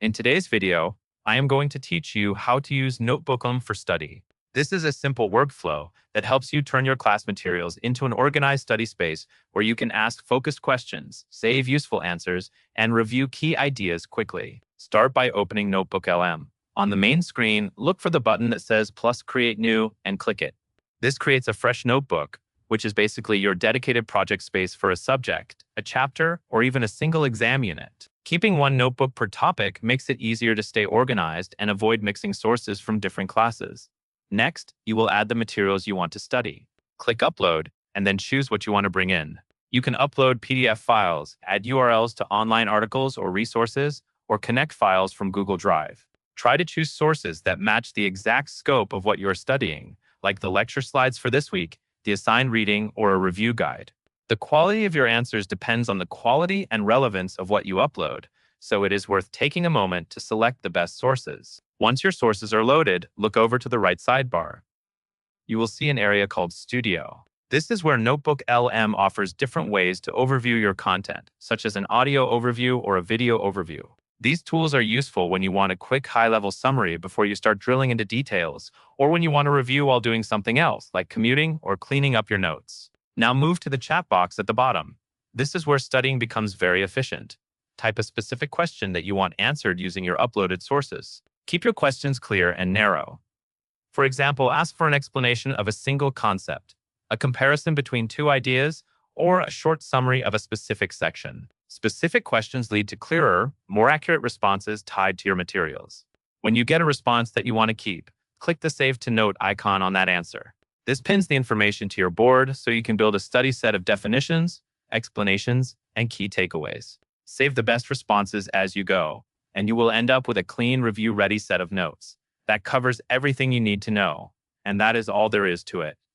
In today's video, I am going to teach you how to use Notebooklm for study. This is a simple workflow that helps you turn your class materials into an organized study space where you can ask focused questions, save useful answers, and review key ideas quickly. Start by opening Notebooklm. On the main screen, look for the button that says plus create new and click it. This creates a fresh notebook, which is basically your dedicated project space for a subject, a chapter, or even a single exam unit. Keeping one notebook per topic makes it easier to stay organized and avoid mixing sources from different classes. Next, you will add the materials you want to study. Click Upload, and then choose what you want to bring in. You can upload PDF files, add URLs to online articles or resources, or connect files from Google Drive. Try to choose sources that match the exact scope of what you're studying, like the lecture slides for this week, the assigned reading, or a review guide. The quality of your answers depends on the quality and relevance of what you upload, so it is worth taking a moment to select the best sources. Once your sources are loaded, look over to the right sidebar. You will see an area called Studio. This is where Notebooklm offers different ways to overview your content, such as an audio overview or a video overview. These tools are useful when you want a quick high-level summary before you start drilling into details, or when you want to review while doing something else, like commuting or cleaning up your notes. Now move to the chat box at the bottom. This is where studying becomes very efficient. Type a specific question that you want answered using your uploaded sources. Keep your questions clear and narrow. For example, ask for an explanation of a single concept, a comparison between two ideas, or a short summary of a specific section. Specific questions lead to clearer, more accurate responses tied to your materials. When you get a response that you want to keep, click the Save to Note icon on that answer. This pins the information to your board so you can build a study set of definitions, explanations, and key takeaways. Save the best responses as you go, and you will end up with a clean, review-ready set of notes that covers everything you need to know. And that is all there is to it.